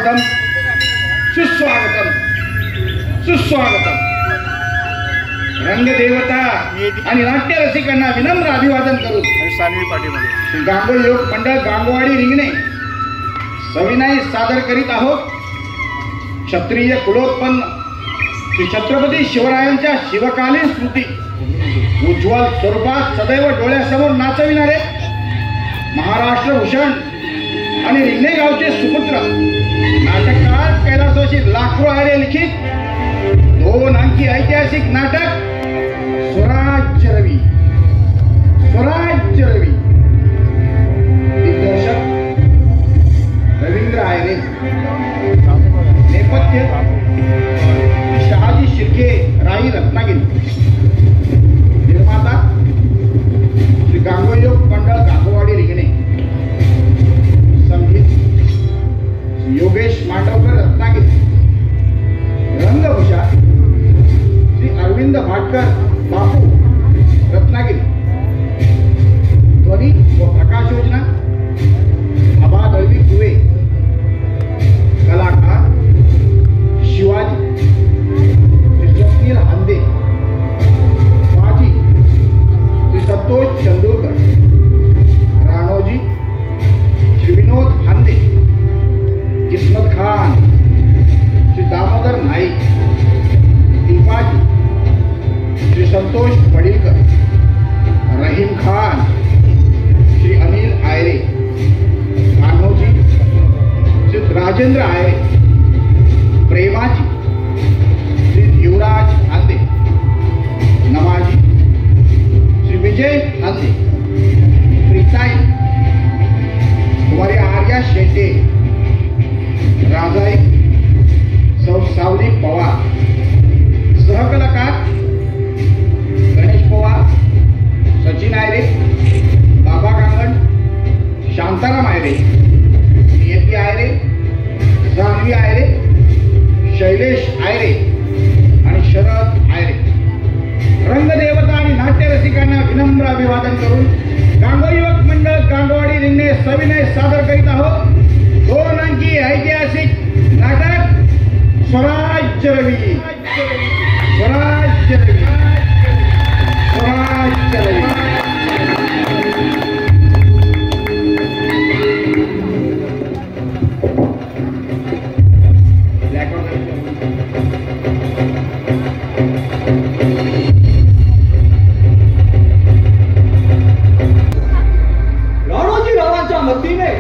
सुस्वागतम सुस्वागतम सुस्वागतम. रंगदेवता आणि नाट्य रसिकांना विनम्र अभिवादन करून सानवी पाटीमध्ये गांगोळी योग मंडळ गांगोवाडी रिंगणे सविनय सादर करीत आहोत. क्षत्रिय कुलोत्पन्न श्री छत्रपती शिवरायांच्या शिवकालीन स्मृती उज्ज्वल स्वरूपात सदैव डोळ्यासमोर नाचविणारे महाराष्ट्र भूषण आणि रिंगणे गावचे सुपुत्र नाटककार कैलासवासी लाखो आर्य लिखित 2 अंकी ऐतिहासिक नाटक स्वराज्य रवी. स्वराज्य रवी दिग्दर्शक रवींद्र आयरे. नेपथ्य शहाजी शिर्के राई रत्नागिरी. निर्माता श्री गांगोळी योग मंडळ गांगोवाडी रिंगणे. संगीत योगेश मांडवकर रत्नागिरी. रंगभूषा श्री अरविंद भाटकर बापू रत्नागिरी. ध्वनी व प्रकाश योजना आबा दळवी दुवे. कलाकार शिवाजी श्री स्वप्नील हांदे. माजी श्री संतोष चंदूरकर. राणोजी श्री विनोद हांदे. किस्मत खान श्री दामोदर नाईक. दीपाजी श्री संतोष पडीलकर. रहीम खान श्री अनिल आयरे. कान्होजी श्री राजेंद्र आयरे. प्रेमाजी श्री युवराज हांदे. नमाजी श्री विजय हांदे. प्रीताई कुमारी आर्या शेट्टे. राजाई सौ सावली पवार. सहकलाकार गणेश पवार. सचिन आयरे. बाबा कांगण. शांताराम आयरे. नियती आयरे. जान्हवी आयरे. शैलेश आयरे आणि शरद आयरे. रंगदेवता आणि नाट्य रसिकांना विनम्र अभिवादन करून गांगोळी योग मंडळ गांगोवाडी रिंगणे सविनय सादर करीत आहोत 2 अंकी ऐतिहासिक नाटक स्वराज्य रवी. स्वराज्य रवी. स्वराज्य रवी. राणोजी रावांच्या मतीने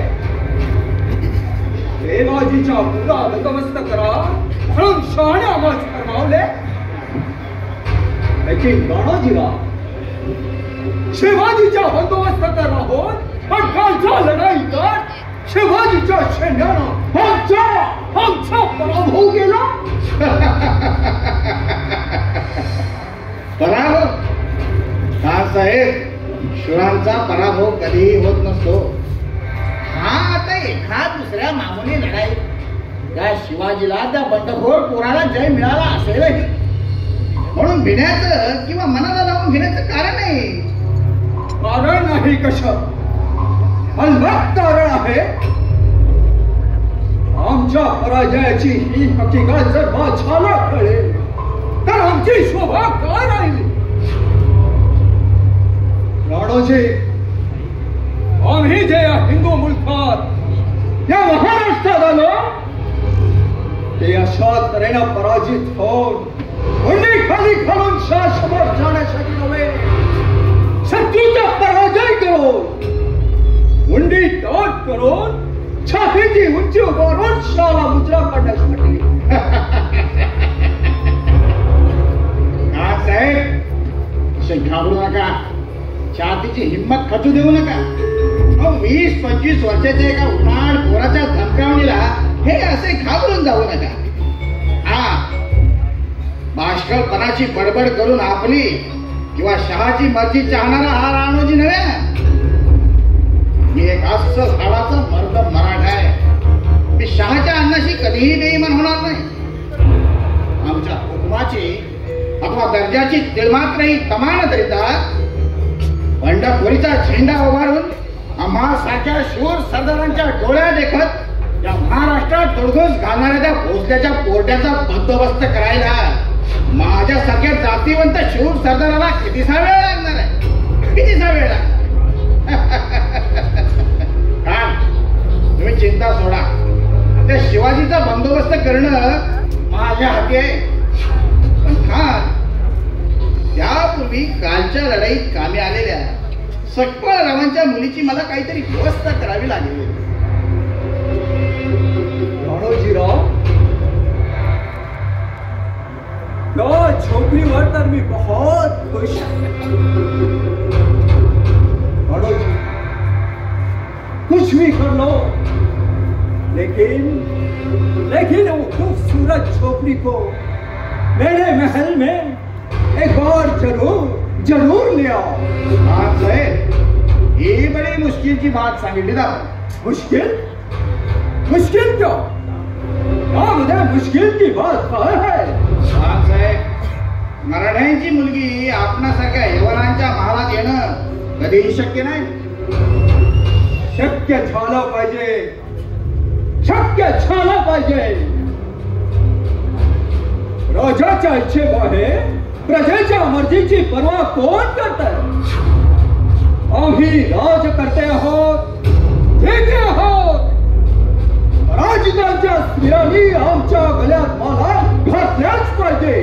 देवाजीच्या मुला नतमस्त करा म्हणून शहाणे आम्हाला फरमावले. लेकिन राणोजीराव शिवाजीच्या बंदोबस्तात राहून पण कालच्या लढाईत शिवाजीच्या सैन्यानं आमचा पराभव केला. पराभव हा साहेब शुरांचा पराभव कधीही होत नसतो. हा आता एखाद दुसऱ्या मामुली लढाई त्या शिवाजीला त्या बंडखोर पोराला जय मिळाला असेलही म्हणून भिण्याचं किंवा मनाला लावून घेण्याचं कारण नाही. कारण नाही कशा अलबत्त कारण आहे. आमच्या पराजयाची ही हकीकत जर माझ्याला कळेल तर आमची शोभा काय राहिली. राणोजी आम्ही जे या हिंदू मुलखात या महाराष्ट्रात आलो ते अशा तऱ्हेनं पराजित होऊन हुंडी खाली घालून शासमोर जाण्यासाठी नव्हे शत्रूचा पराजय करून हुंडी ताट करून छातीची उंची उभारून शाला मुजरा काढण्यासाठी. साहेब असे घाबरू नका. छातीची हिंमत खचू देऊ नका. 20-25 वर्षाच्या एका उन्हाळ पोराच्या धमकावणीला हे असे घाबरून जाऊ नका. हा बाष्कळपणाची बडबड करून आपली किंवा शहाची मर्जी चाहणारा हा राणोजी नव्हे. मी एक अस्सल झाडाचा मर्द मराठा आहे. मी शहाच्या अन्नाशी कधीही बेईमान होणार नाही. आमच्या हुकुमाची अथवा दर्जाची तिळमात्रही तमा न करिता बंडखोरीचा झेंडा उभारून आम्हा सारख्या शूर सरदारांच्या डोळ्या देखत या महाराष्ट्रात तडघोस घालणाऱ्या त्या भोसल्याच्या पोरट्याचा बंदोबस्त करायला माझ्यासारख्या जातीवंत शूर सरदाराला कितीसा वेळ लागणार आहे? कितीसा वेळ लागणार? तुम्ही चिंता सोडा. त्या शिवाजीचा बंदोबस्त करणं माझ्या हाती आहे. पण त्यापूर्वी कालच्या लढाईत कामी आलेल्या सकपाळरावांच्या मुलीची मला काहीतरी व्यवस्था करावी लागेल. राणोजीराव, या छोकरीवर तर मी बहुत खुश राणोजी. कुछ भी कर लो, लेकिन वो खूबसूरत छोकरी को मेरे महल में एक बार जरूर ले आओ. हाँ साहेब, ये बड़ी मुश्किल की बात सांगितली ना. मुश्किल क्यों? मुझे मुश्किल की बात काय है? हाँ साहेब, मराठ्यांची मुलगी आपणासारख्या यवनांच्या महालात येणं कधीही शक्य नाही. शक्य झालं पाहिजे. राजाच्या इच्छेबाहेर प्रजेच्या मर्जीची पर्वा कोण करतंय? आम्ही राज करते आहोत, ठेके आहोत. राजकांच्या स्त्रियांनी आमच्या गळ्यात माला घातल्याच पाहिजे.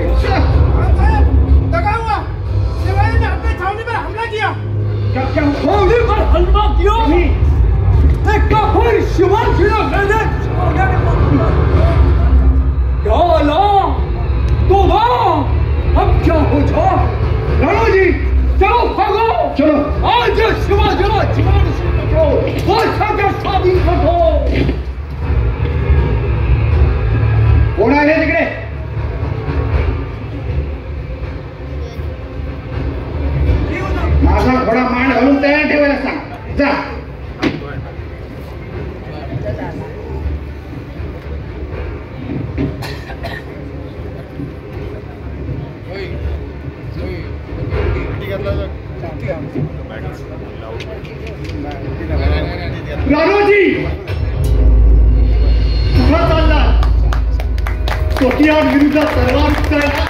शिवाजी ने अपने छावनी पर हमला किया. छावनी पर हमला किया? फिर शिवाजी ने मैंने अब क्या हो जाओ? राणोजी, चलो भागो. चलो आज शिवाजीला जीवन शिकतो, वर्षाच्या स्वाधीन करतो. कोण आहे तिकडे? माझा घोडा मान घालून तयार ठेवायला सांग. जा. राणोजी, कुठं चालला? स्वकीयांविरुद्ध तलवार उचलायला,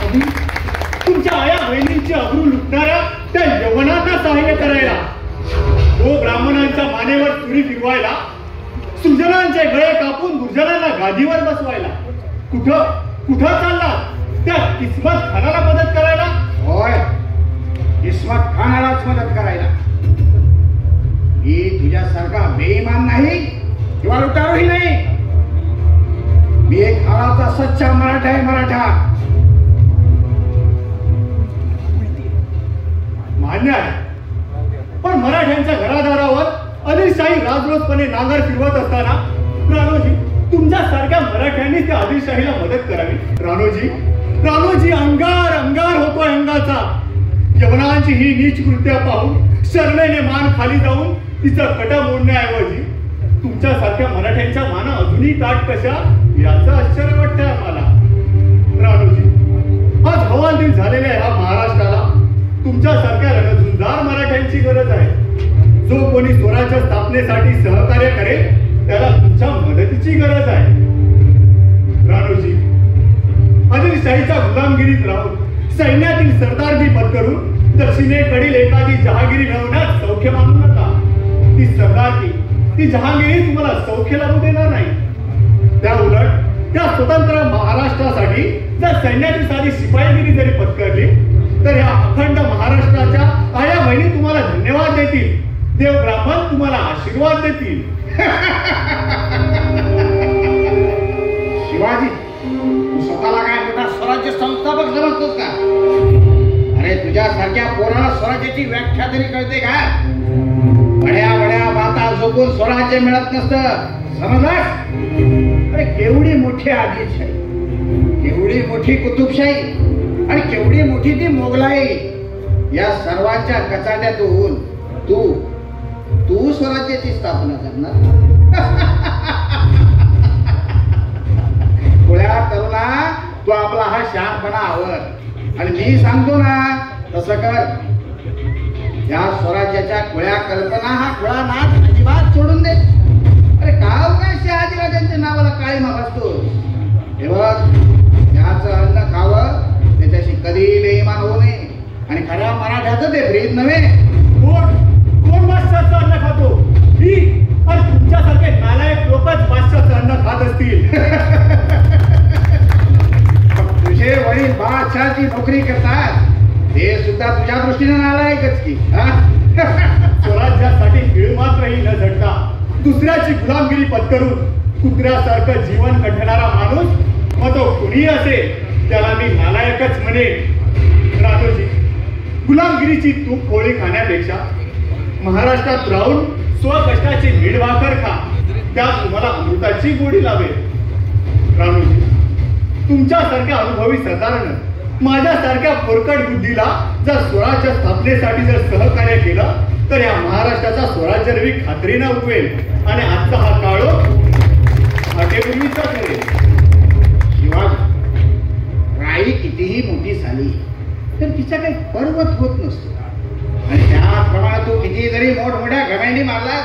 तुमच्या आया बहिणींची अब्रू लुटणाऱ्या त्या यवनांना सहाय्य करायला, तो ब्राह्मणांच्या मानेवर तुरी फिरवायला, सुजनांचे गळे कापून दुर्जनांना गादीवर बसवायला. कुठं चालला? त्या किस्मत खानाला मदत करायला? होय, किस्मत खानालाच मदत करायला. मी तुझ्यासारखा बेईमान नाही किंवा लुटारूही नाही. मी एक हाडाचा सच्चा मराठा आहे. मराठा मान्य आहे, पण मराठ्यांच्या घरादारावर आदिलशाही राजरोजपणे नांगर फिरवत असताना राणोजी, तुमच्या सारख्या मराठ्यांनी त्या आदिलशाहीला मदत करावी. राणोजी अंगार होतोय अंगाचा. यवनांची ही नीच कृत्य पाहून शर्मेने मान खाली जाऊन तिचा कटा मोडण्याऐवजी तुमच्यासारख्या मराठ्यांच्या माना अजूनही ताट कशा याचं आश्चर्य वाटतंय आम्हाला. राणोजी, आज हवालदिल झालेल्या ह्या महाराष्ट्राला तुमच्यासारख्या रणझुंजार मराठ्यांची गरज आहे. जो कोणी स्वराज्य स्थापनेसाठी सहकार्य करेल त्याला तुमच्या मदतीची गरज आहे. राणोजी, आदिलशाहीच्या गुलामगिरीत राहून सैन्यातील सरदारगी पत्करून दक्षिणेकडील एखादी जहागिरी मिळवण्यात सौख्य मानू नका. ती सरदारगी, ती जहागिरी तुम्हाला सौख्य लावू देणार नाही. त्या उलट त्या स्वतंत्र महाराष्ट्रासाठी जर सैन्यातील साधी शिपाईगिरी जरी पत्करली तर या अखंड महाराष्ट्राच्या आया बहिणी तुम्हाला धन्यवाद देतील. देव ब्राह्मण तुम्हाला आशीर्वाद देतील. शिवाजी, तू स्वतःला काय मोठा स्वराज्य संस्थापक समजतोस का? अरे तुझ्यासारख्या पोराला स्वराज्याची व्याख्या तरी कळते का? बड्या बाता झोपून स्वराज्य मिळत नसतं, समजलास? अरे केवढी मोठी आदिलशाही, केवढी मोठी कुतुबशाही आणि केवढी मोठी ती मोगलाई. या सर्वांच्या कचाट्यातून तू स्वराज्याची स्थापना करणार. खुळ्या तरुणा, तू आपला हा शहाणपणा आवर आणि मी सांगतो ना तसं कर. या स्वराज्याच्या खुळ्या कल्पना, हा खुळा नाच अजिबात सोडून दे. अरे का उगाच शहाजी राजांच्या नावाला काळीमा भासतो. हे बघ, त्याचं अन्न खावं, त्याच्याशी कधी बेईमान होऊ नये. आणि खऱ्या मराठ्याचं ते ब्रीद नव्हे. कोण बादशाहचं अन्न खातो? मी आणि तुमच्यासारखे नालायक लोकच बादशाहचं अन्न खात असतील. तुझे वडील बादशाहची नोकरी करतात, ते सुद्धा तुझ्या दृष्टीने नालायकच की. स्वराज्यासाठी खेळ मात्रही न झटता दुसऱ्याची गुलामगिरी पत्करून कुत्र्यासारखं जीवन कठणारा माणूस, मग तो कुणी असेल, त्याला मी नालायकच म्हणेन. राणोजी, गुलामगिरीची तूप पोळी खाण्यापेक्षा महाराष्ट्रात राहून स्वकष्टाची मीठभाकर खा, त्यात तुम्हाला अमृताची गोडी लावेल. राणोजी, तुमच्यासारख्या अनुभवी सरदारानं माझ्यासारख्या फोरकट बुद्धीला जर स्वराज्य स्थापनेसाठी जर सहकार्य केलं तर या महाराष्ट्राचा स्वराज्य रवी खात्रीनं उगवेल आणि आजचा हा काळो हाटेपूर्वीचा ठरेल. शिवाजी, राई कितीही मोठी झाली तर तिचा काही पर्वत होत नसतो. आणि त्याप्रमाणे तू किती जरी मोठमोठ्या घमेंडी मारलास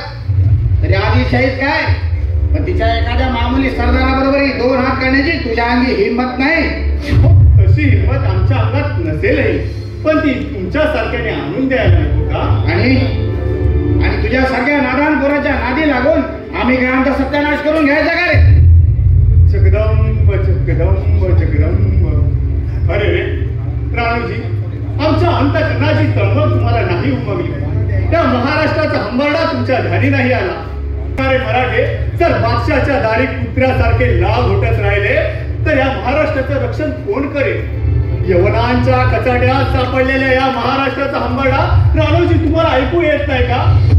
तरी आदिलशाहीत काय, पण तिच्या एखाद्या मामुली सरदाराबरोबरही 2 हात करण्याची तुझ्या अंगी हिंमत नाही. तशी हिंमत आमच्या अंगात नसेलही, पण ती तुमच्यासारख्याने आणून द्यायला नको का? आणि तुझ्यासारख्या नादान पोराच्या नादी लागून आम्ही काय आमचा सत्यानाश करून घ्यायचा का रे? जगदंब जगदंब जगदंब. अरे रे राणूजी, आमच्या अंतःकरणाची तळमळ तुम्हाला नाही उमगली, त्या महाराष्ट्राचा हंबरडा तुमच्या ध्यानी नाही आला. अरे मराठे, जर बादशाच्या दारी कुत्र्यासारखे लाभ होतच राहिले तर या महाराष्ट्राचं रक्षण कोण करेल? यवनांच्या कचाट्यात सापडलेल्या या महाराष्ट्राचा हंबरडा राणोजी तुम्हाला ऐकू येत नाही का?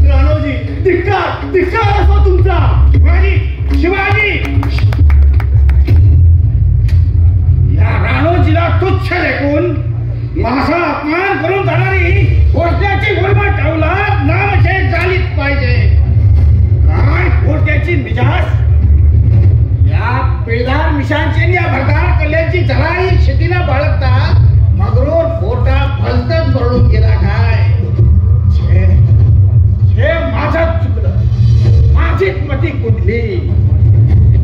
राणोजी, धिक्कार धिक्कार असो तुमचा. शिवाजी, या राणोजीला तुच्छ लेखून माझा अपमान करून जाणारी पोरट्याची गुळमट अवलाद नामशेष झालीच पाहिजे. काय पोरट्याची मिजाज, या पिळदार मिशांची या भरदार कल्याणची जराही शेतीला बाळगता मगरूर पोटा भलतच बरडून गेला काय? हे माझंच चुकलं, माझीच मती कुठली.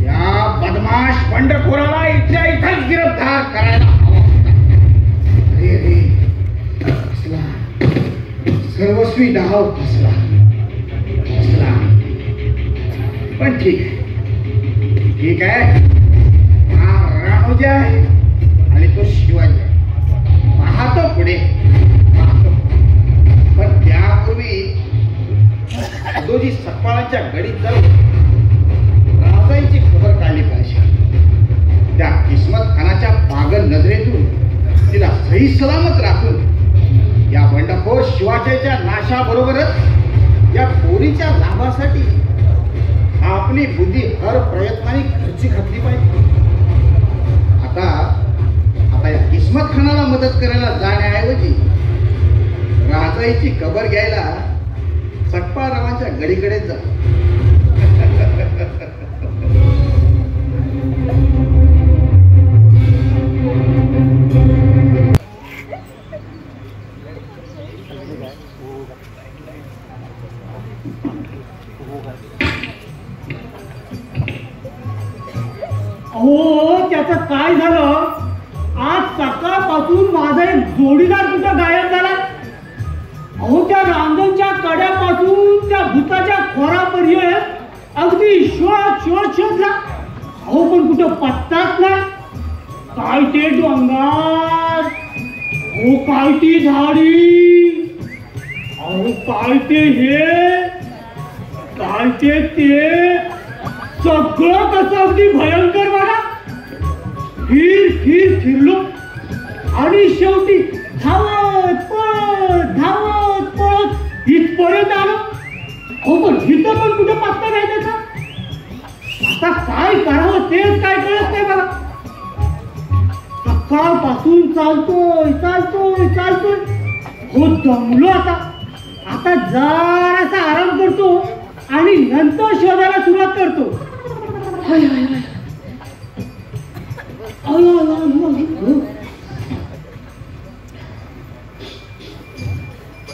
या बदमाश बंडखोराला इथल्या इथंच गिरफ्तार करायला हवा होता. अरे फसला, सर्वस्वी डाव फसला. पण ठीक आहे, हा राणोजी आहे आणि तो शिवाजी आहे. पाहतो पुढे, पाहतो. पण त्यापूर्वी दोजी सपकाळाच्या गडीत जाऊन राजाईची खबर काढली पाहिजे. त्या किस्मत खानाच्या पागल नजरेतून तिला सही सलामत राखून या बंडखोर शिवाजीच्या नाशाबरोबरच या पोरीच्या लाभासाठी आपली बुद्धी हर प्रयत्नाने खर्ची घातली पाहिजे. आता या किस्मत खानाला मदत करायला जाण्याऐवजी राजाईची खबर घ्यायला सकपाळरावांच्या गडीकडे जा. अहो, त्याचं काय झालं? आज सकाळपासून माझा एक जोडीदार कुठं गायब झाला. अहो, त्या रांजणच्या कड्यापासून त्या भूताच्या खोरापर्यंत अगदी शोध शोधला. अहो, पण कुठं पत्ताच नाही. काय ते डोंगर, अहो काय ती झाडी, अहो काय ते हे, काय ते सगळं कसं अगदी भयंकर. बघा, फिरलो आणि शेवटी धावत पळत इथपर्यंत आलो. हो, पण इथं पण कुठं पत्ता नाही त्याचा. आता काय करावं तेच काय कळत नाही. बघा, सकाळपासून चालतोय हो, दमलो. आता जरासा आराम करतो आणि नंतर शोधायला सुरुवात करतो.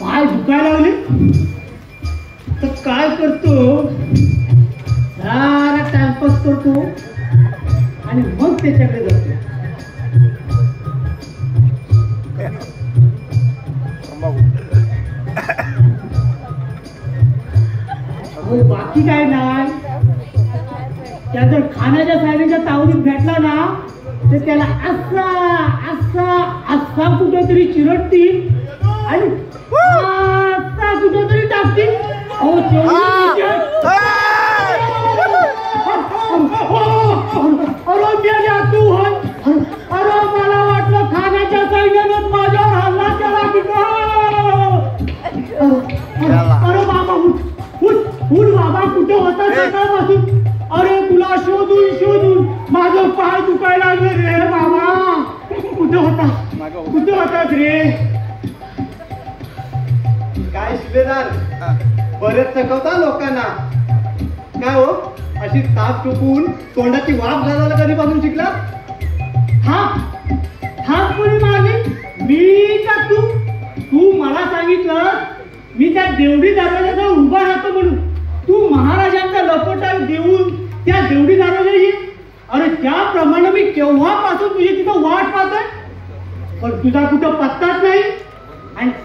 पाय दुखायला लागले तर काय करतो, जरा टाइमपास करतो आणि मग त्याच्याकडे जातो. अहो बाकी काय नाही, त्या जर खाण्याच्या सायलेच्या तावडीत भेटला ना तर त्याला असा असा असा कुठेतरी चिरडतील आणि असा कुठेतरी टाकतील. अहो तू अरे मला वाटलं खाण्याच्या सायल्यानं माझ्यावर हल्ला केला की अरे बाबा उठ बाबा, कुठे होता सकाळपासून? अरे तुला शोधून शोधून माझं पाय दुखायला लागलं रे बाबा. कुठे होतास रे? काय शिलेदार, बरेच चकवता लोकांना. काय हो, अशी ताप टोकून तोंडाची वाफ घालायला कधीपासून शिकला? थांब कोणी मागे, मी का तू मला सांगितलं मी त्या देवडी दरवाजाजवळ उभा राहतो म्हणून. तू महाराजांचा लपटा देऊन त्या देवडी दरवाजा ये. अरे त्याप्रमाणे मी केव्हापासून तुझी तिथं वाट पाहतोय, पण तुझा कुठं पत्ताच नाही.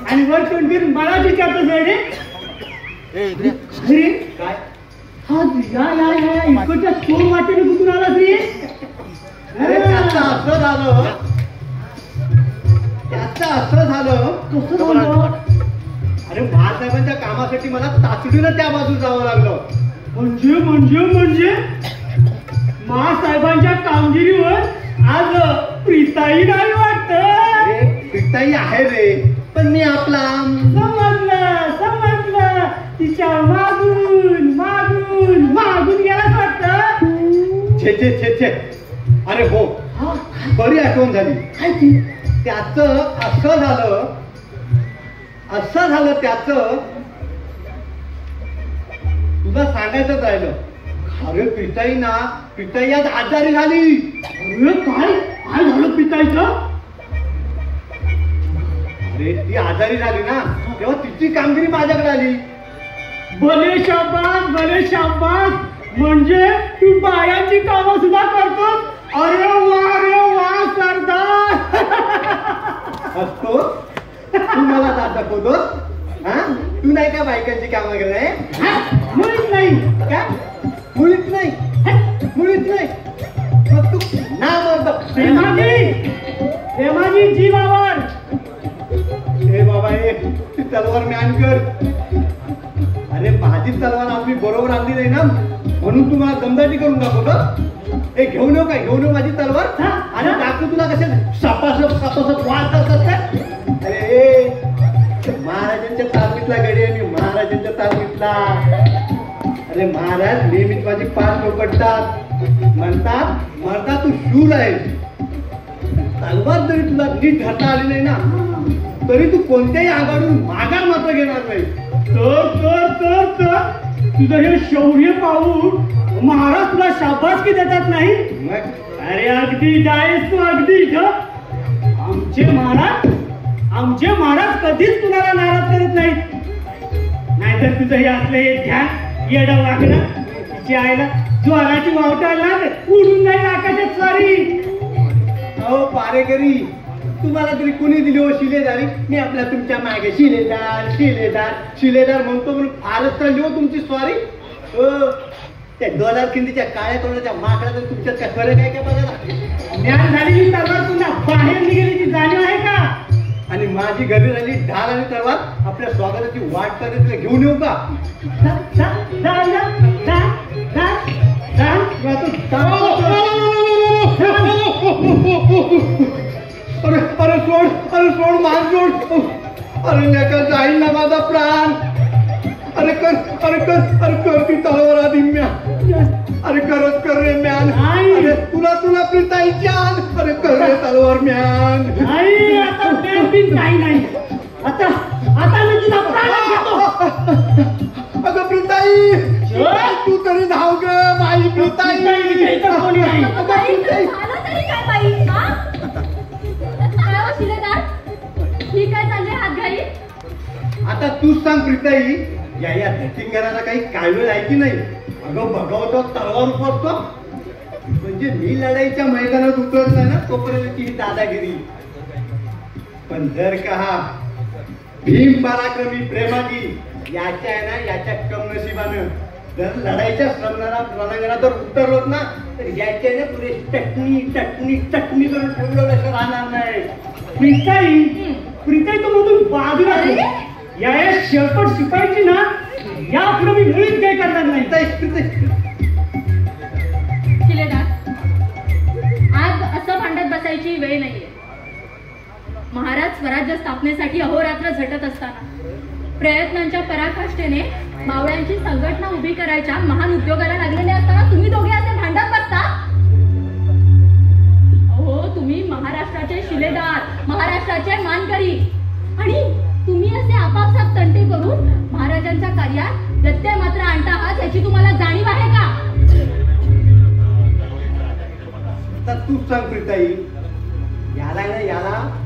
आणि वर कोणती मला विचारतोस रे? अरे काय हा या इकडच्या चोर वाटेने कुठून आलास रे? अरे त्याचं असं झालं कसं झालं? अरे महासाहेबांच्या कामासाठी मला तातडीनं त्या बाजूला जावं लागलं. म्हणजे महासाहेबांच्या कामगिरीवर आज प्रीताई नाही वाटत? अरे प्रीताई आहे रे, पण मी आपला समजलं तिच्या मागून गेलाच वाटत. छे. अरे हो, बरी आठवण झाली. त्याचं असं झालं त्याचं तुला सांगायचं राहिलं. अरे प्रीताई आज आजारी झाली. अरे काय झालं प्रीताईचं? अरे ती आजारी झाली ना, तेव्हा तिची कामगिरी माझ्याकडे आली. भले शाबास, म्हणजे तू बायांची कामं सुद्धा करतोस? अरे वा सरदार. असतो तू मला दाखवतोस? हा, तू नाही का बायकांची कामं करत? मुळीच नाही. का मुळीच नाही? मग तू ना म्हणतो प्रेमाजी जीवावर. हे बाबा ती तलवार म्यान कर. अरे माझी तलवार आपली बरोबर आणली नाही ना, म्हणून तू मला दमदाटी करून दाखवतो. हे घेऊन येऊ माझी तलवार आणि दाखवू तुला कसे सपासप वाद करतात का? अरे महाराजांच्या तालमीतला गडी आहे मी, महाराजांच्या तालमीतला. अरे महाराज नेहमीच माझी पाठ लोकटतात. म्हणतात तू शूर आहे. तलवार जरी तुला नीट धरता आली नाही ना, तरी तू कोणत्याही आघाडून माघार मात्र घेणार नाही. तर तुझं हे शौर्य पाहून महाराज तुला शाबासकी देतात नाही? अरे अगदी जायस तू, अगदी इथं. आमचे महाराज कधीच कुणाला नाराज करत नाही. नाहीतर तुझं हे असलं हे ध्यान येडं वागणं तिची आईला ज्वाराची वावटायला उडून जाईल आकाशात स्वारी. अहो पारेकरी, तुम्हाला तरी कुणी दिली हो शिलेदारी? मी आपल्या तुमच्या मागे शिलेदार म्हणतो म्हणून फारच चालली हो तुमची स्वारी. त्या डॉलर खिंडीच्या काळ्या तोंडाच्या माकडाचं तुमच्यात काय फरक आहे का? बघा, ज्ञान झालेली तलवार तुला बाहेर निघाल्याची जाणीव आहे का? आणि माझी घरी झाली ढाल आणि तलवार आपल्या स्वागताची वाट करत तुला घेऊन येऊ का? अरे सोड मान सोड. अरे लेका जाईल ना माझा प्राण. अरे कर ती तलवार आधी म्या. अरे करत कर रे म्यान. अरे तुला प्रीताईची आण. अरे कर रे तलवार म्यान. आता काही नाही. आता मी तुला प्राण घेतो. अगं प्रीताई, तू तरी धाव ग माझी प्रीताई. आता तूच सांग प्रीताई, या धटिंगराला काही काळवेळ आहे की नाही? अगं बघवतो तलवार उपसतो म्हणजे मी लढाईच्या मैदानात उतरला ना तोपर्यंत ही दादागिरी. पण जर का हा भीम पराक्रमी प्रेमाजी याच्या आहे ना याच्या कमनशिबानं जर लढाईच्या रणांगणात जर उतरलोत ना तर याच्या आहे ना पुढे चटणी चटणी चटणी करून ठेवलं असं राहणार नाही. प्रीताई तो मधून बाजूला या शेपट शिपायची ना या पुढे मी मुळीच काय करणार नाही. शिलेदार, आज असं भांडत बसायची वेळ नाहीये. महाराज स्वराज्य स्थापनेसाठी अहोरात्र झटत असताना प्रयत्नांच्या पराकाष्ठेने मावळ्यांची संघटना उभी करायच्या महान उद्योगाला लागलेले असताना तुम्ही दोघे असे भांडत बसता. अहो, तुम्ही महाराष्ट्राचे शिलेदार, महाराष्ट्राचे मानकरी, आणि तुम्ही असे आपापसात तंटे करून महाराजांच्या कार्यात व्यत्यय मात्र आणता आहात याची तुम्हाला जाणीव आहे का? आता तूच सांग प्रीताई, याला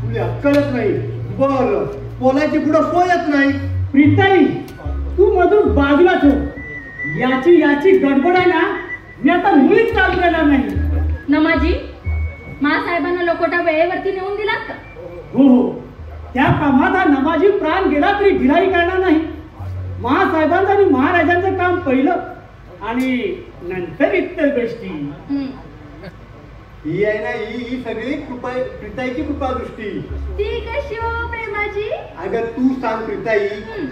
तुला अक्कलच नाही. बोलायची पुढं सोयच नाही. प्रीताई, तू मधून बाजूलाच हो. याची गडबड आहे ना मी आता मुळीच चालू करणार नाही. नमाजी, महासाहेबांना लोकोटा वेळेवरती नेऊन दिलात का? हो, त्या कामात हा नमाजी प्राण गेला तरी ढिलाई करणार नाही. महासाहेबांचं आणि महाराजांचं काम पहिलं आणि नंतर इतर गोष्टी. ही आहे ना ही सगळी कृपा प्रीताईची कृपा दृष्टी. ती कशी हो प्रेमाजी? अगं तू सांग प्रीताई,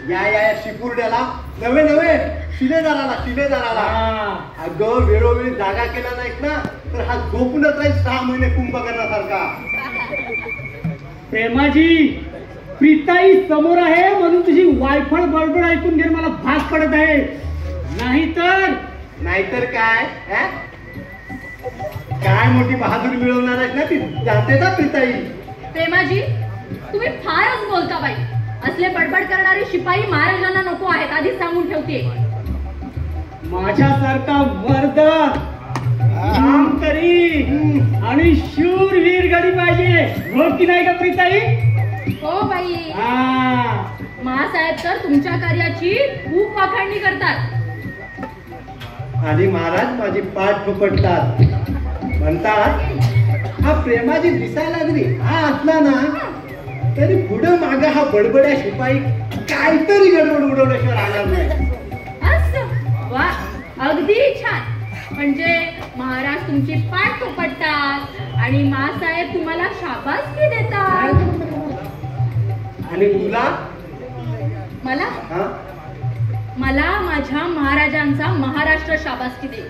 या शिपुर्ड्याला नवे शिलेदाराला अगं वेळोवेळी जागा केला नाहीत ना तर हा झोपूनच राहील 6 महिने कुंभकर्णासारखा. प्रेमाजी, प्रीताई समोर आहे म्हणून तुझी वायफळ बडबड ऐकून घे मला भाग पडत आहे. नाहीतर काय मोठी बहादुरी मिळवणार आहेत ना ती जाते ना प्रीताई. प्रेमाजी, तुम्ही फारच बोलता बाई. असले बडबड करणारे शिपाई महाराजांना नको आहेत, आधीच सांगून ठेवते. माझ्यासारखा मर्द काम करी आणि शूरवीर गडी पाहिजे, हो की नाही का प्रीताई? हो बाई. महासाहेब तर तुमच्या कार्याची खूप वाखाणणी करतात. आणि महाराज माझी पाठ फुकटतात. म्हणतात हा प्रेमाजी दिसायला जरी हा असला ना तरी पुढं माग हा बडबड्या शिपाई काहीतरी गडबड उडवल्याशिवाय राहणार नाही. असं वा, अगदी छान. म्हणजे महाराज तुमची पाठ थोपटतात आणि मासाहेब तुम्हाला शाबासकी देतात. आणि तुला? मला माझ्या महाराजांचा महाराष्ट्र शाबासकी देईल.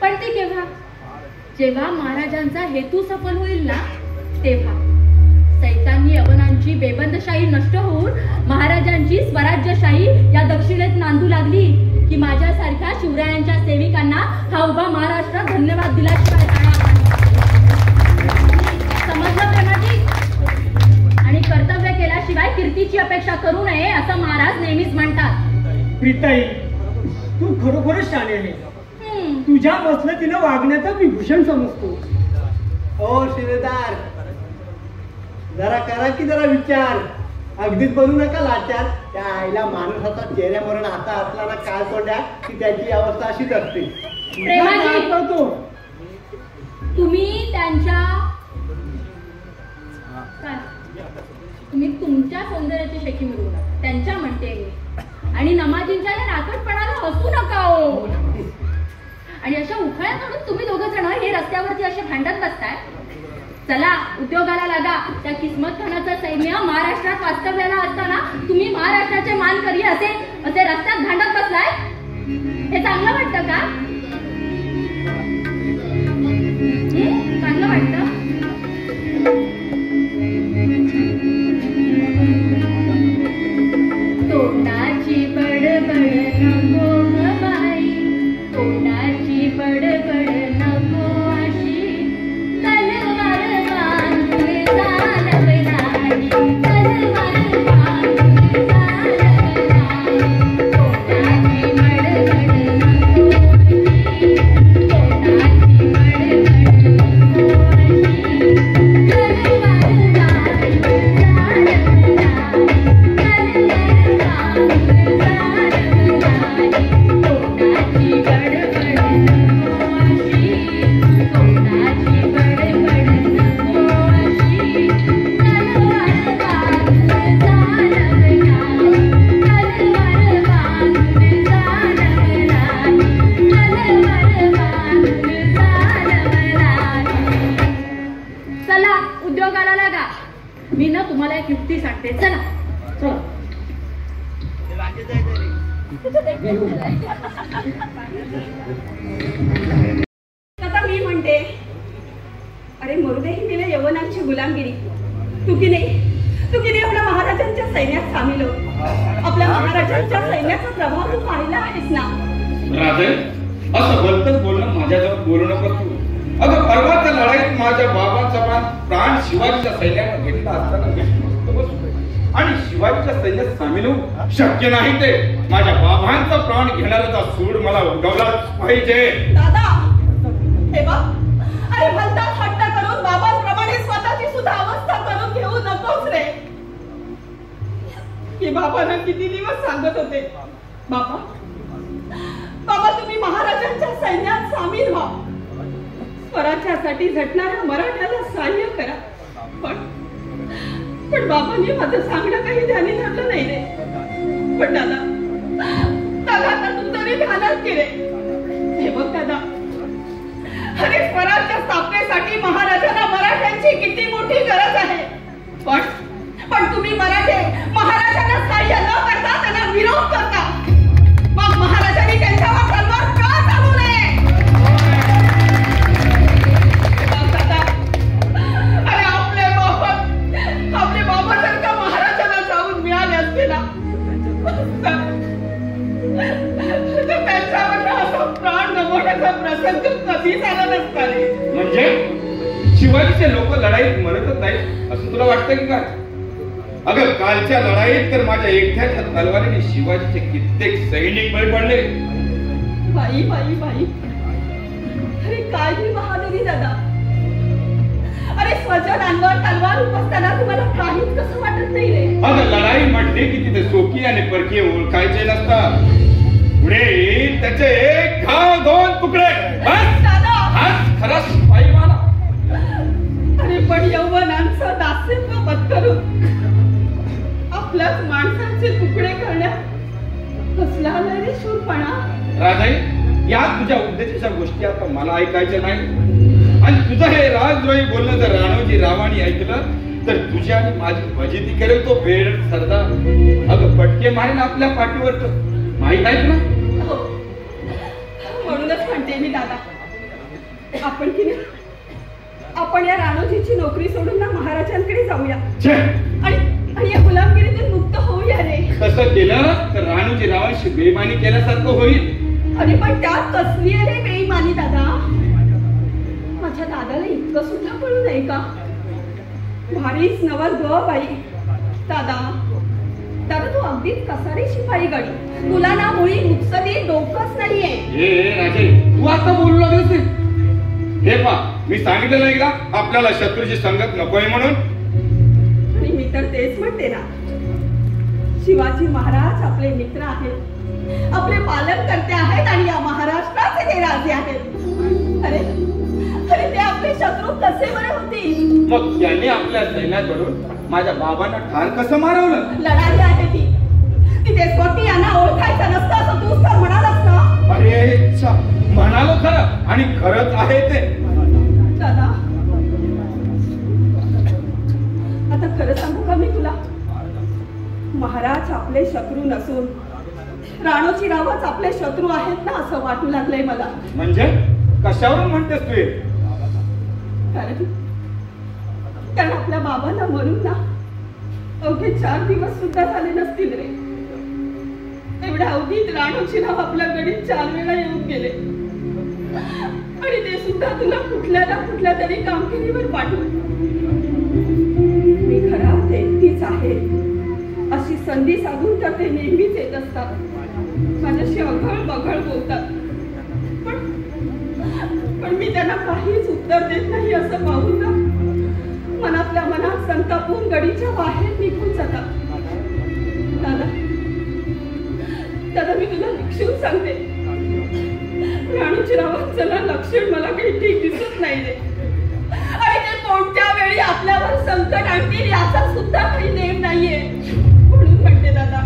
पण ते केव्हा? जेव्हा महाराजांचा हेतू सफल होईल ना तेव्हा. सैतानी यवनांची बेबंदशाही नष्ट होऊन महाराजांची स्वराज्यशाही या दक्षिणेत नांदू लागली की माझ्यासारख्या शिवरायांच्या सेविकांना हा उभा महाराष्ट्र धन्यवाद दिल्याशिवाय राहणार नाही. समजलं प्रेमाजी? आणि कर्तव्य केल्याशिवाय कीर्तीची अपेक्षा करू नये असं महाराज नेहमीच म्हणतात. प्रीताई, तू खरोखरच शाणे आहे. तुझ्या बसलतीनं वागण्याचा विभूषण समजतो. ओ शिलेदार, जरा करा की जरा विचार. अगदीच बनू नका लाचार. त्या आईला माणसाचा चेहऱ्यावरून आता असला ना काळ कोंड्या की त्याची अवस्था अशीच असते. प्रेमाजी, तुम्ही तुमच्या सौंदर्याची शेकी मिळवू नका, त्यांच्या म्हणते मी. आणि नमाजींच्या या राखटपणाला हसू नका हो. आणि अशा उखाळ्या काढून तुम्ही दोघं जण हे रस्त्यावरती असे भांडत बसताय. चला उद्योगाला लागा. त्या किस्मत खानाचं सैन्य महाराष्ट्रात वास्तव्याला असताना तुम्ही महाराष्ट्राचे मानकरी असे रस्त्यात भांडत बसलाय. हे चांगलं वाटतं का? चांगलं वाटतं? तोंडाची बडबड नको ग बाई, तोंडाची बडबड नको अशी. तलवार बांधून चालवणारी, तलवार बांधून चालवणारी. तोंडाची बडबड नको अशी, तोंडाची बडबड नको अशी. तलवार बांधून चालवणारी, तलवार बांधून आता मी म्हणते, अरे मरुदे ही केलं यवनांची गुलामगिरी. तू की नाही आपल्या महाराजांच्या सैन्यात सामील हो. आपल्या महाराजांच्या सैन्याचा प्रभाव तू पाहिला आहेस ना. राजे, असं भलतंच बोलणं माझ्याजवळ बोलू नको तू. अगं परवाच्या लढाईत माझ्या बाबांचा प्राण शिवाजीच्या सैन्यानं घेतला असताना आणि शिवाजीच्या सैन्यात सामील होऊ शक्य नाही. ते माझ्या बाबांचा प्राण घेणाऱ्याचा सूड मला उडवलाच पाहिजे. दादा हे बघ, अरे भलताच हट्ट करून बाबांप्रमाणे स्वतःची सुद्धा अवस्था करून घेऊ नकोस रे. की बाबांना किती दिवस सांगत होते, बाबा तुम्ही महाराजांच्या सैन्यात सामील व्हा, स्वराज्यासाठी झटणाऱ्या मराठ्याला सहाय्य करा. पण बाबांनी माझं सांगणं काही ध्यानी धरलं नाही रे. पण दादा आता तू तरी ध्यानात केले. हे बघ दादा, अरे स्वराज्य स्थापनेसाठी महाराजांना मराठ्यांची किती मोठी गरज आहे. पण तुम्ही मराठे महाराजांना सहाय्य न करता त्यांना विरोध करता. मग महाराजांनी त्यांच्यावर तलवार का चालू नये. अरे आपले बाबा जर का महाराजांना जाऊन मिळाले असते ना, तर त्यांच्यावर असा प्राण गमावण्याचा प्रसंग कधीच आला नसता रे. म्हणजे शिवाजीचे लोक लढाईत मरतच नाही असं तुला वाटतं की काय? अगं कालच्या लढाईत तर माझ्या एकट्याच्या तलवारीने शिवाजीचे कित्येक सैनिक बळी पडले. बाई अरे काय ही बहादुरी दादा. अरे स्वजनांवर तलवार उपसताना तुम्हाला काहीच कसं वाटत नाही रे. अगं लढाई म्हटली की तिथे सोकी आणि परकीय ओळखायचे नसतात. पुढे त्याचे एक घाव दोन तुकडे बस. हाच खरा शिपाई माना. अरे पण यौवनांचं दास्यत्व पत्करून आपल्याच माणसांचे तुकडे करण्यात कसला आलाय रे शूरपणा. राजाई, या तुझ्या उद्देशाच्या गोष्टी आता मला ऐकायच्या नाही. आणि तुझं हे राजद्रोही बोलणं जर राणोजी रावानी ऐकलं तर तुझी आणि माझी फजिती करेल तो वेळ सरदार. अगं पटके मारेल आपल्या पाठीवर. माहीत आहे तुला? म्हणूनच म्हणते मी दादा, आपण या राणोजीची नोकरी सोडून ना महाराजांकडे जाऊया आणि या गुलामगिरीतून मुक्त होऊया रे. तसं केलं तर राणोजी रावांशी बेईमानी केल्यासारखं होईल. अरे पण त्यात कसली आहे रे बेईमानी दादा. माझ्या दादाला इतकं सुद्धा कळू नये का. भारीच नवल ग बाई. दादा तू अगदीच कसारी शिपाई गडी. तुला ना मुळी मुत्सदी डोकंच नाहीये. हे राजे, तू आता बोलू लागलीस. हे पा, मी सांगितलं नाही का आपल्याला शत्रूची संगत नकोय म्हणून. आणि मी तर तेच म्हणते ना, शिवाजी महाराज आपले मित्र आहेत, आपले पालन करते आहेत आणि या महाराष्ट्राचे ते राजे आहेत. अरे ते आपले शत्रू कसे बरे होतील. मग त्यांनी आपल्या सैन्यात घडून माझ्या बाबांना ठार कसं मारवलं. लढाई आहे ती देशभक्ती यांना ओळखायचं नसतं असं तूच तर म्हणालास ना. अरे म्हणालो खरं, आणि खरंच आहे ते. दादा आता खरं सांगू का मी तुला, महाराज आपले शत्रू नसून राणोजी रावच आपले शत्रू आहेत ना असं वाटू लागलंय मला. म्हणजे कशावरून म्हणतेस तू? कारण आपल्या बाबांना म्हणून ना अवघे 4 दिवस सुद्धा झाले नसतील रे. एवढ्या अवधीत राणोजी राव आपल्या गडीत 4 वेळा येऊन गेले आणि ते सुद्धा तुला कुठल्या तरी कामगिरीवर पाठवून. मी घरात एकटीच आहे अशी संधी साधून तर ते नेहमीच येत असतात. माझ्याशी अघळ बघळ बोलतात. पण मी त्यांना काहीच उत्तर देत नाही असं पाहून ना मनातल्या मनात संतापून गडीच्या बाहेर निघून जातात. दादा मी तुला लक्षून सांगते, राणोजी रावांचं लक्षण मला काही ठीक दिसत नाही रे. आणि ते कोणत्या वेळी आपल्यावर संकट आणतील याचा सुद्धा काही नेम नाहीये. म्हणून म्हणते दादा,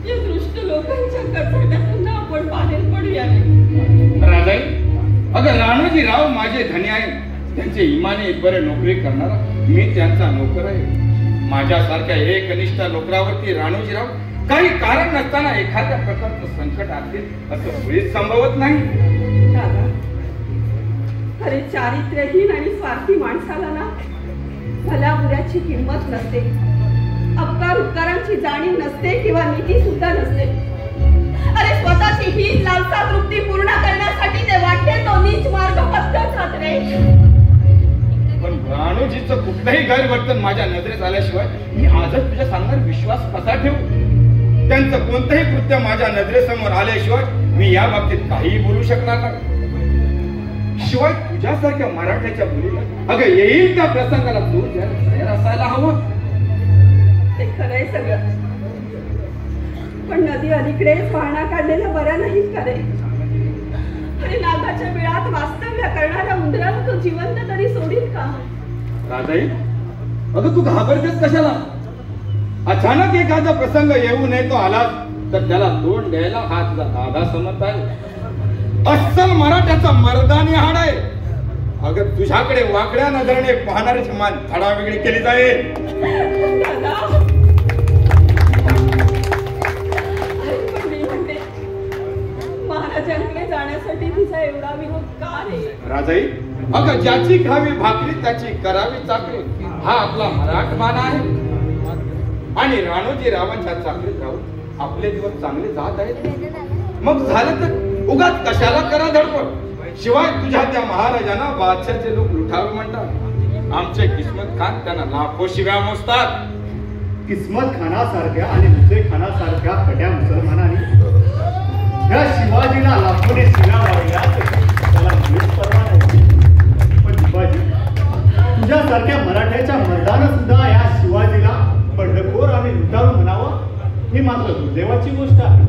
या दृष्ट लोकांच्या कचाट्यातून आपण बाहेर पडूया. राजाई, अगं राणोजी राव माझे धनी आहे. त्यांचे इमाने बरे नोकरी करणारा मी त्यांचा नोकर आहे. माझ्यासारख्या एकनिष्ठ लोकांवरती राणोजीराव काही कारण नसताना एखाद्या प्रकारचं संकट आणतील असं मुळीच संभवत नाही. दादा, खरे चारित्र्यहीन आणि स्वार्थी माणसाला ना भल्या बुऱ्याची किंमत नसते, अपकार उपकारांची जाणीव नसते किंवा नीती सुद्धा नसते. अरे स्वतःची ही लालसा तृप्ती पूर्ण करण्यासाठी ते वाटते तो नीच मार्ग पत्करतात रे. पण राणोजीचं कुठलंही गैरवर्तन माझ्या नजरेत आल्याशिवाय मी आजच तुझ्या सांगण्यावर विश्वास कसा ठेवू? त्यांचं कोणतंही कृत्य माझ्या नजरेसमोर आल्याशिवाय मी या बाबतीत काहीही बोलू शकणार नाही. शिवाय तुझ्यासारख्या मराठ्याच्या मुलीला अगं येईल त्या प्रसंगाला दूर द्यायला तयार असायला हवं. ते खरंय सगळं, पण नदी अलीकडेच वाहना काढलेल्या बऱ्या नाहीत का रे? आणि नागाच्या बिळात वास्तव्य करणाऱ्या उंदराला तो जिवंत तरी सोडील का? राजाई, अगं तू घाबरतेस कशाला? अचानक एखादा प्रसंग येऊ नये तो आला तर त्याला तोंड द्यायला हा तुझा दादा समर्थ आहे. अस्सल मराठ्याचा मर्दानी हाड आहे. अगं तुझ्याकडे वाकड्या नजरेने पाहणाऱ्याची मान थडावेगळी केली जाईल. महाराजांकडे जाण्यासाठी तिचा एवढा विरोध का रे? राजाई, अगं ज्याची खावी भाकरी त्याची करावी चाकरी हा आपला मराठवाडा आहे. आणि राणोजी रावांच्या चाकरीत राहून आपले दिवस चांगले जात आहेत. मग झालं तर उगाच कशाला करा धडपड? शिवाय तुझ्या त्या महाराजांना बादशाचे लोक लुटावे म्हणतात. आमचे किस्मत खान त्यांना लाखो शिव्या मोजतात. किस्मत खानासारख्या आणि दुसरे खानासारख्या कट्या मुसलमानांनी या शिवाजीला लाखोने शिव्या वाढल्या त्याला मुळीच परवा नाही. पण शिवाजी, तुझ्यासारख्या मराठ्याच्या मर्दानं सुद्धा या शिवाजीला बंडखोर आणि लुटारू म्हणावं ही मात्र दुर्दैवाची गोष्ट आहे.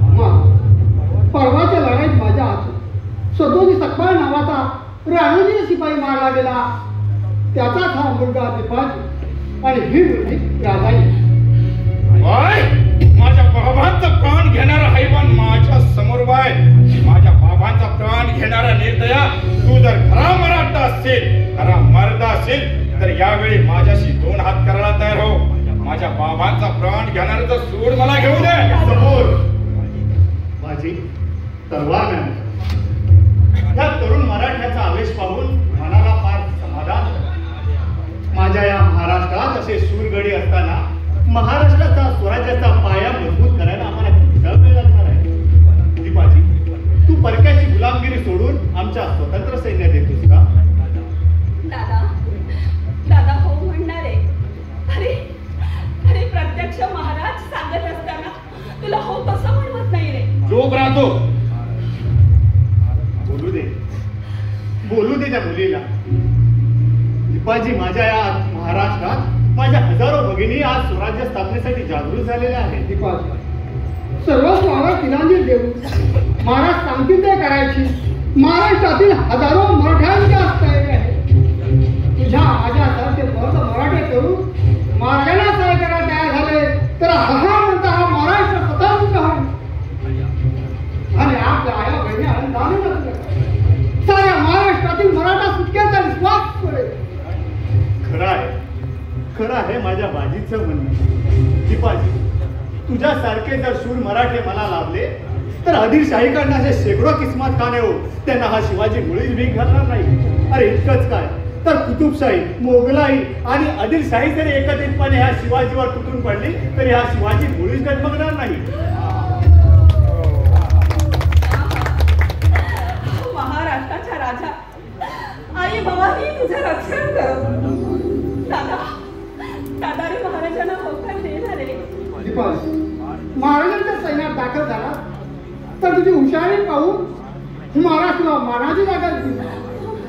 परवाच्या लढाईत माझ्या हात सदोजी सकपाळ नावाचा राणोजी शिपाई मारला गेला. त्याचाच हा मुलगा दिपाजी आणि ही मुलगी राजाई. माझ्या बाबांचा प्राण घेणारा हैवान माझ्या समोर वाय. माझ्या बाबांचा प्राण घेणारा निर्दया तू जर खरा मराठा असेल, खरा मर्द असेल तर यावेळी माझ्याशी दोन हात करायला तयार हो. माझ्या बाबांचा प्राण घेणारा तर सूड मला घेऊ दे. समोर माझी तलवार नाही. या तरुण मराठ्याचा आवेश पाहून मनाला फार समाधान. माझ्या या महाराष्ट्रात असे शूरगडी असताना महाराष्ट्राचा स्वराज्याचा पाया मजबूत करायला आम्हाला किती वेळ लागणार आहे? दीपाजी, तू परक्याची गुलामगिरी सोडून आमच्या स्वतंत्र सैन्यात येतोस का? दादा, दादा हो म्हणणार आहे. अरे अरे प्रत्यक्ष महाराज सांगत असताना तुला हो कसं म्हणत नाही रे? चूप राहतो. बोलू दे त्या मुलीला. दीपाजी, माझ्या या महाराष्ट्रात माझ्या हजारो भगिनी आज स्वराज्य स्थापनेसाठी जागृत झालेल्या आहेत. दीपाजी, सर्व महाराज तिलांजली देऊ. महाराज सांगतील ते करायची. महाराष्ट्रातील हजारो मराठ्यांच्या तयारी आहे. तुझ्या माझ्यासारखे मराठे करून महाराजांना सहाय्य करायला तयार झाले तर हा म्हणता हा महाराष्ट्र स्वतंत्र होईल. आणि आपल्या आया बहिणी अनुदान साऱ्या महाराष्ट्रातील मराठा सुटक्याचा विश्वास पडेल. खरं आहे माझ्या बाजीचं म्हणणं. दीपाजी, तुझ्यासारखे जर शूर मराठे मला लाभले तर आदिलशाहीकडनं असे शेकडो किस्मत खाने हो त्यांना हा शिवाजी मुळीच भीक घालणार नाही. अरे इतकंच काय तर कुतुबशाही, मोगलाई आणि आदिलशाही जरी एकत्रितपणे ह्या शिवाजीवर तुटून पडली तरी हा शिवाजी मुळीच डगमगणार नाही. महाराष्ट्राच्या राजा आई भवानी तुझं रक्षण करो. दादा, दादा रे महाराजांना होकार देणार रे. दीपाजी, महाराजांच्या सैन्यात दाखल झाला तर तुझी हुशारी पाहून महाराष्ट्राला मानाची जागा दिली.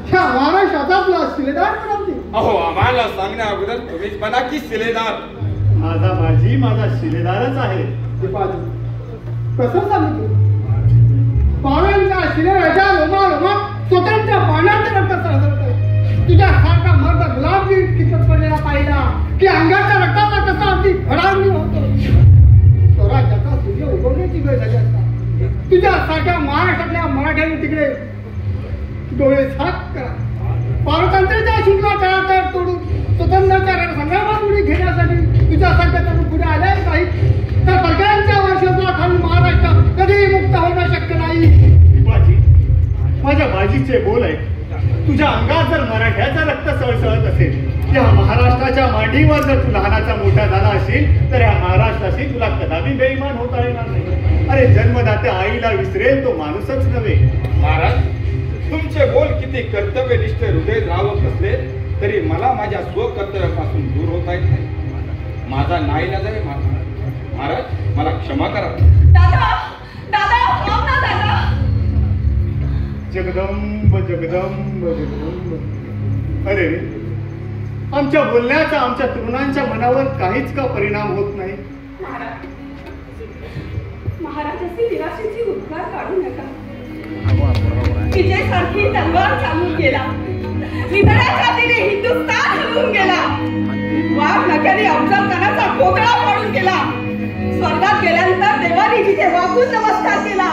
ह्या महाराष्ट्राचा तुला शिलेदार बनवते. अहो, आम्हाला सांगण्या अगोदर तुम्हीच म्हणा की शिलेदार. माझा बाजी माझा शिलेदारच आहे. दीपाजी, प्रसन्न सांगितलं. पाव्यांच्या शिलेदाराच्या रोमारोमात स्वतंत्र पाण्याचं रक्त सरसरत आहे. तुझ्या सारखा मर्द गुलाबी किचत पडलेला पाहिला की अंगाच्या रक्ताचा कसा अगदी भडावणी होतो. स्वराज्याचा सूर्य उगवण्याची वेळ झाली असता तुझ्या सारख्या महाराष्ट्रातल्या मराठ्यांनी तिकडे डोळे झाक करा. पारतंत्र्याच्या शिंगला तळातळ तोडून स्वतंत्राच्या संग्रामात उडी घेण्यासाठी तुझ्यासारख्या तरुण पुढे आले नाही तर सगळ्यांच्या वर्षाचा खाली महाराष्ट्र कधीही मुक्त होणं शक्य नाही. माझ्या बाजीचे बोल आहे. तुझ्या अंगात जर मराठ्याचं रक्त सळसळत असेल, या महाराष्ट्राच्या मांडीवर जर तू लहानाचा मोठा झाला असेल तर या महाराष्ट्राशी तुला कदापि बेईमान होता येणार नाही. अरे जन्मदात्या आईला विसरेल तो माणूसच नव्हे. महाराज, तुमचे बोल किती कर्तव्यनिष्ठ हृदय राहत असले तरी मला माझ्या स्वकर्तव्यापासून दूर होता येत नाही. माझा नाईलाज आहे महाराज, मला क्षमा करा. दादा दादा थांब ना दादा. जगदंब जगदंब जगदंब. अरे आमच्या बोलण्याचा आमच्या तरुणांच्या मनावर काहीच का परिणाम होत नाही. महाराजांची निराशेची उद्गार काढू नका. विजय सारखी तलवार चालून गेला, निधड्याच्या तिने हिंदुस्थान हलवून गेला, वाघ नक्याने अफजल खानाचा कोगळा पाडून गेला, स्वर्गात गेल्यानंतर देवाने जिथे वाकून नमस्कार केला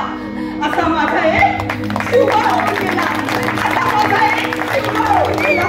असा माझा एक शुभ होऊन गेला. असा माझा एक शुभ होऊन गेला.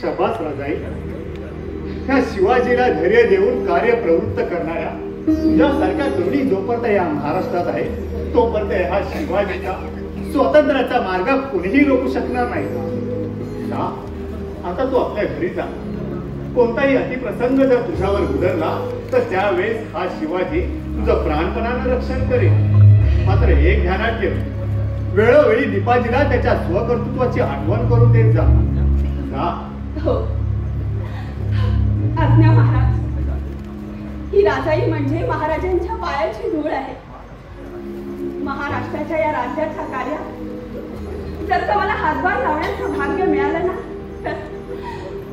शबास राजाई. ह्या शिवाजीला धैर्य देऊन कार्य प्रवृत्त करणाऱ्या तुझ्यासारख्या तरुणी जोपर्यंत या महाराष्ट्रात आहे तोपर्यंत हा शिवाजीचा स्वातंत्र्याचा मार्ग कोणीही रोखू शकणार नाही. जा, आता तू आपल्या घरी जा. कोणताही अतिप्रसंग जर तुझ्यावर उधळला तर त्यावेळेस हा शिवाजी तुझं प्राणपणानं रक्षण करेल. मात्र एक ध्यानात ठेव, वेळोवेळी दीपाजीला त्याच्या स्वकर्तृत्वाची आठवण करून देत जा. हो आज्ञा महाराज. ही राजाई म्हणजे महाराजांच्या पायाची धूळ आहे. महाराष्ट्राच्या या राज्याच्या कार्यात जर का मला हातभार लावण्याचं भाग्य मिळालं ना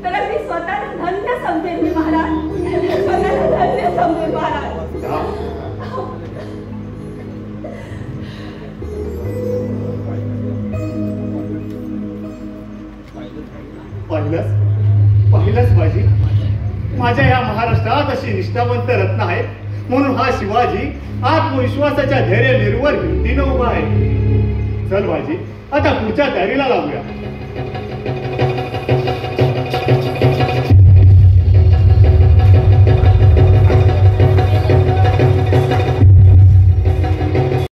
तर मी स्वतःला धन्य समजेन. मी महाराज स्वतःला धन्य समजेन महाराज. पहिलंच बाजी, माझ्या या महाराष्ट्रात अशी निष्ठावंत रत्न आहे म्हणून हा शिवाजी आत्मविश्वासाच्या धैर्य निर्वर हिमतीनं उभा आहे. चल बाजी, आता पुढच्या तयारीला लागूया.